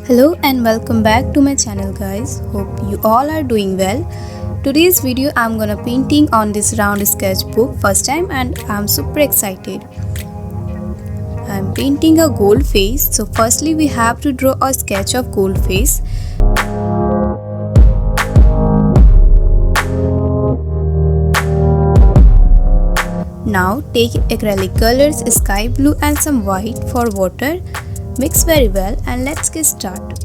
Hello and welcome back to my channel guys. Hope you all are doing well. Today's video I'm gonna painting on this round sketchbook first time and I'm super excited. I'm painting a goldfish. So firstly we have to draw a sketch of goldfish. Now take acrylic colors, sky blue and some white for water. Mix very well and let's get started.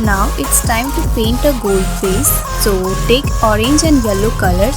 Now it's time to paint a goldfish. So take orange and yellow colors.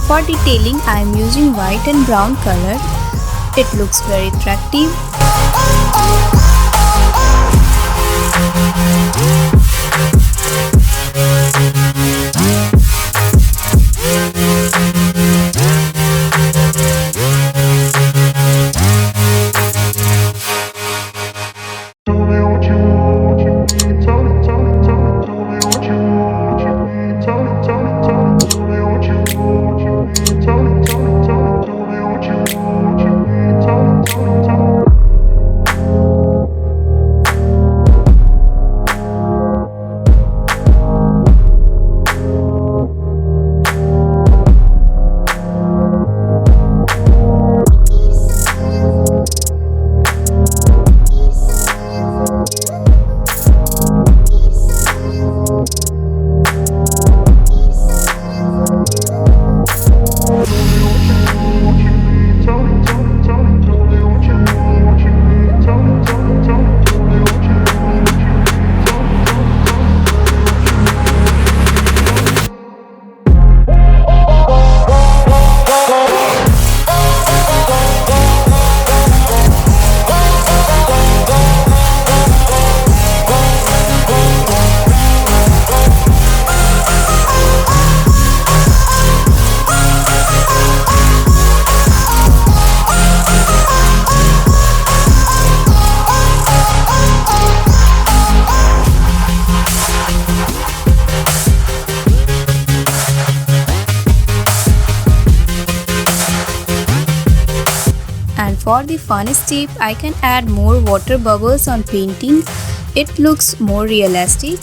For detailing, I am using white and brown color. It looks very attractive. And for the funnest tip, I can add more water bubbles on painting. It looks more realistic.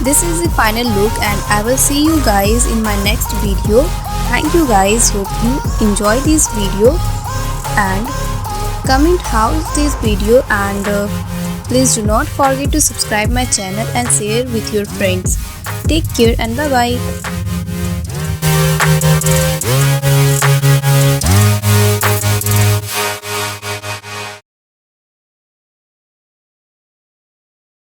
This is the final look and I will see you guys in my next video. Thank you guys, hope you enjoy this video and comment how's this video, and please do not forget to subscribe my channel and share with your friends. Take care and bye bye.